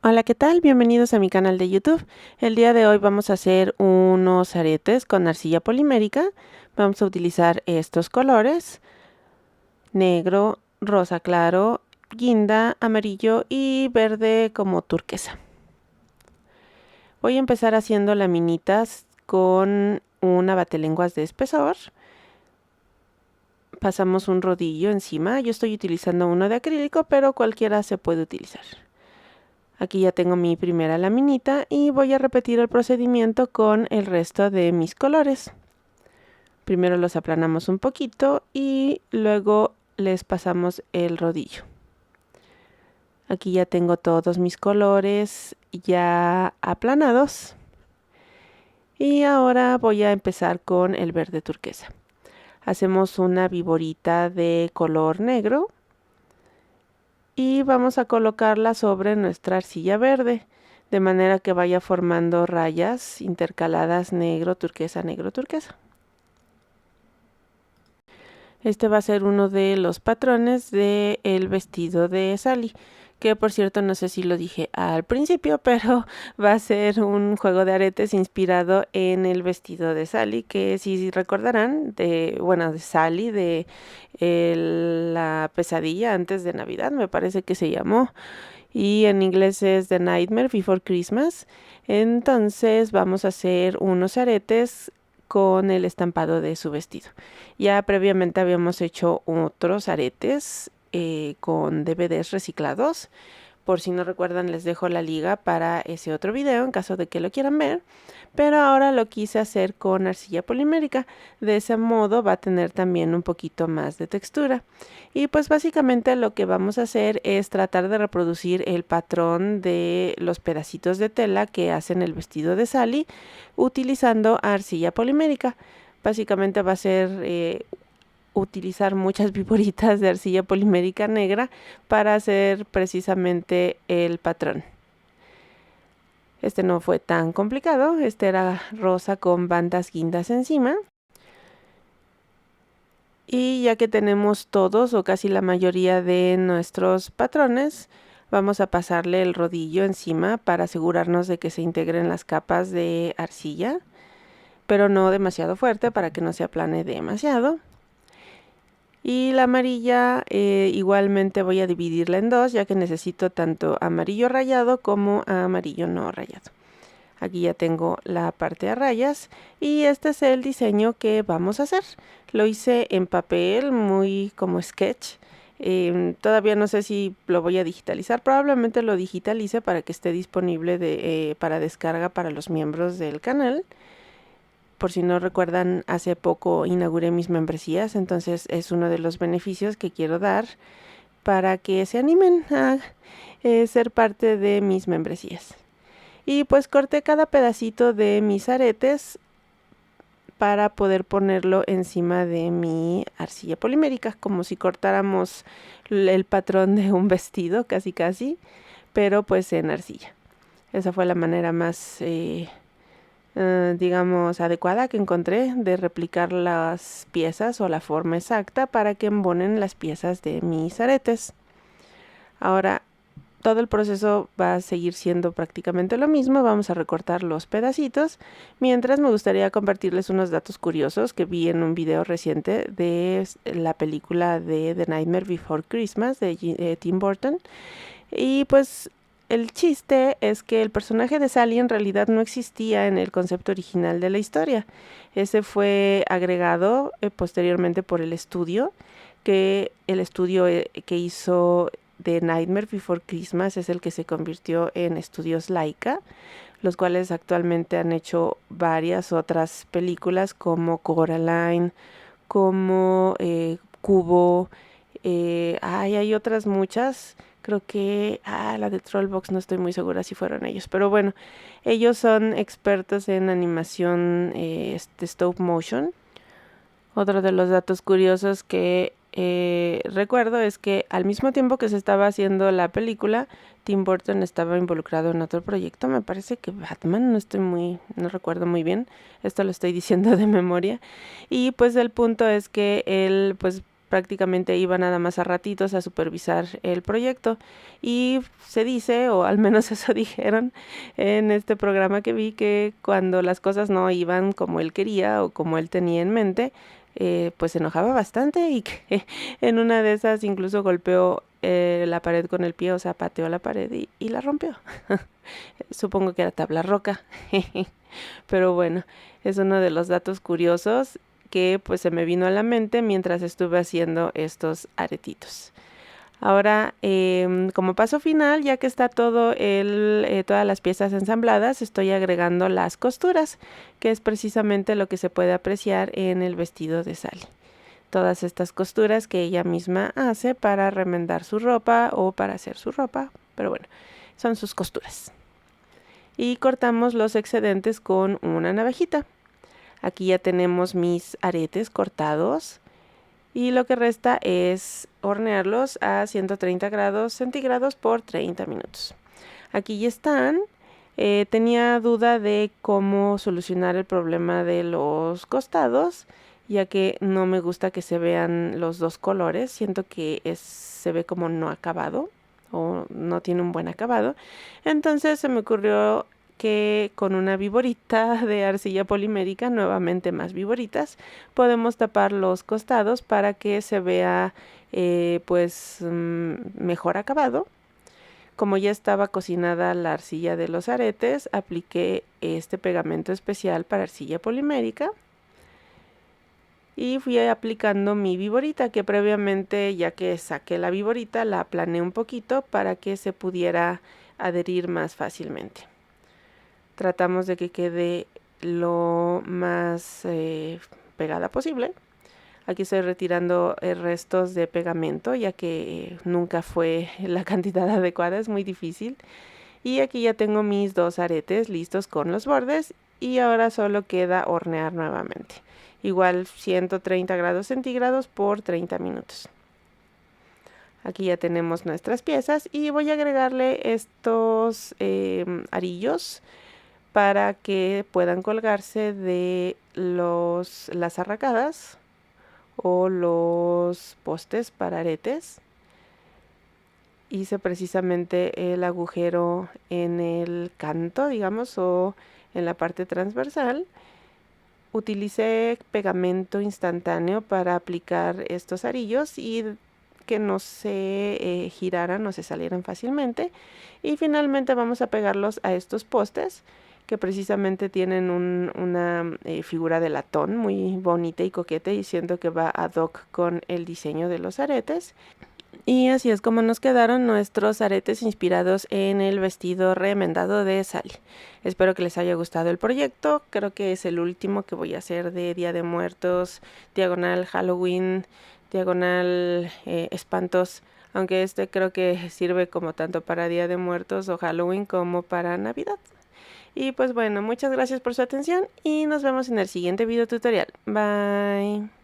Hola, ¿qué tal? Bienvenidos a mi canal de YouTube. El día de hoy vamos a hacer unos aretes con arcilla polimérica. Vamos a utilizar estos colores: negro, rosa claro, guinda, amarillo y verde como turquesa. Voy a empezar haciendo laminitas con una batelenguas de espesor. Pasamos un rodillo encima. Yo estoy utilizando uno de acrílico, pero cualquiera se puede utilizar. Aquí ya tengo mi primera laminita y voy a repetir el procedimiento con el resto de mis colores. Primero los aplanamos un poquito y luego les pasamos el rodillo. Aquí ya tengo todos mis colores ya aplanados. Y ahora voy a empezar con el verde turquesa. Hacemos una viborita de color negro y vamos a colocarla sobre nuestra arcilla verde, de manera que vaya formando rayas intercaladas negro, turquesa, negro, turquesa. Este va a ser uno de los patrones del vestido de Sally, que por cierto no sé si lo dije al principio, pero va a ser un juego de aretes inspirado en el vestido de Sally, que si recordarán, de Sally, de la pesadilla antes de Navidad, me parece que se llamó, y en inglés es The Nightmare Before Christmas. Entonces vamos a hacer unos aretes con el estampado de su vestido. Ya previamente habíamos hecho otros aretes con DVDs reciclados. Por si no recuerdan, les dejo la liga para ese otro video en caso de que lo quieran ver. Pero ahora lo quise hacer con arcilla polimérica. De ese modo va a tener también un poquito más de textura. Y pues básicamente lo que vamos a hacer es tratar de reproducir el patrón de los pedacitos de tela que hacen el vestido de Sally utilizando arcilla polimérica. Básicamente va a ser utilizar muchas viboritas de arcilla polimérica negra para hacer precisamente el patrón. Este no fue tan complicado, este era rosa con bandas guindas encima. Y ya que tenemos todos o casi la mayoría de nuestros patrones, vamos a pasarle el rodillo encima para asegurarnos de que se integren las capas de arcilla, pero no demasiado fuerte para que no se aplane demasiado. Y la amarilla igualmente voy a dividirla en dos, ya que necesito tanto amarillo rayado como amarillo no rayado. Aquí ya tengo la parte a rayas y este es el diseño que vamos a hacer. Lo hice en papel, muy como sketch. Todavía no sé si lo voy a digitalizar, probablemente lo digitalice para que esté disponible para descarga para los miembros del canal. Por si no recuerdan, hace poco inauguré mis membresías, entonces es uno de los beneficios que quiero dar para que se animen a ser parte de mis membresías. Y pues corté cada pedacito de mis aretes para poder ponerlo encima de mi arcilla polimérica, como si cortáramos el patrón de un vestido, casi casi, pero pues en arcilla. Esa fue la manera más digamos, adecuada que encontré de replicar las piezas o la forma exacta para que embonen las piezas de mis aretes. Ahora, todo el proceso va a seguir siendo prácticamente lo mismo. Vamos a recortar los pedacitos. Mientras me gustaría compartirles unos datos curiosos que vi en un video reciente de la película de The Nightmare Before Christmas de Tim Burton. Y pues el chiste es que el personaje de Sally en realidad no existía en el concepto original de la historia. Ese fue agregado posteriormente por el estudio, que hizo The Nightmare Before Christmas es el que se convirtió en Estudios Laika, los cuales actualmente han hecho varias otras películas como Coraline, como Kubo, hay otras muchas. Creo que la de Trollbox no estoy muy segura si fueron ellos, pero bueno, ellos son expertos en animación stop motion. Otro de los datos curiosos que recuerdo es que al mismo tiempo que se estaba haciendo la película, Tim Burton estaba involucrado en otro proyecto, me parece que Batman, no recuerdo muy bien, esto lo estoy diciendo de memoria. Y pues el punto es que él pues prácticamente iba nada más a ratitos a supervisar el proyecto. Y se dice, o al menos eso dijeron en este programa que vi, que cuando las cosas no iban como él quería o como él tenía en mente, pues se enojaba bastante y que en una de esas incluso golpeó la pared con el pie, o sea, pateó la pared y la rompió. Supongo que era tabla roca. Pero bueno, es uno de los datos curiosos que pues se me vino a la mente mientras estuve haciendo estos aretitos. Ahora, como paso final, ya que está todas las piezas ensambladas, estoy agregando las costuras, que es precisamente lo que se puede apreciar en el vestido de Sally. Todas estas costuras que ella misma hace para remendar su ropa o para hacer su ropa, pero bueno, son sus costuras. Y cortamos los excedentes con una navajita. Aquí ya tenemos mis aretes cortados. Y lo que resta es hornearlos a 130 grados centígrados por 30 minutos. Aquí ya están. Tenía duda de cómo solucionar el problema de los costados, ya que no me gusta que se vean los dos colores. Siento que se ve como no acabado o no tiene un buen acabado. Entonces se me ocurrió que con una viborita de arcilla polimérica, nuevamente más viboritas, podemos tapar los costados para que se vea mejor acabado. Como ya estaba cocinada la arcilla de los aretes, apliqué este pegamento especial para arcilla polimérica y fui aplicando mi viborita, que previamente, ya que saqué la viborita, la aplané un poquito para que se pudiera adherir más fácilmente. Tratamos de que quede lo más pegada posible. Aquí estoy retirando restos de pegamento, ya que nunca fue la cantidad adecuada, es muy difícil. Y aquí ya tengo mis dos aretes listos con los bordes y ahora solo queda hornear nuevamente. Igual 130 grados centígrados por 30 minutos. Aquí ya tenemos nuestras piezas y voy a agregarle estos arillos para que puedan colgarse de las arracadas o los postes para aretes. Hice precisamente el agujero en el canto, digamos, o en la parte transversal. Utilicé pegamento instantáneo para aplicar estos arillos y que no se giraran o se salieran fácilmente. Y finalmente vamos a pegarlos a estos postes, que precisamente tienen una figura de latón muy bonita y coqueta, y siento que va ad hoc con el diseño de los aretes. Y así es como nos quedaron nuestros aretes inspirados en el vestido remendado de Sally. Espero que les haya gustado el proyecto. Creo que es el último que voy a hacer de Día de Muertos, diagonal Halloween, diagonal espantos. Aunque este creo que sirve como tanto para Día de Muertos o Halloween como para Navidad. Y pues bueno, muchas gracias por su atención y nos vemos en el siguiente video tutorial. Bye.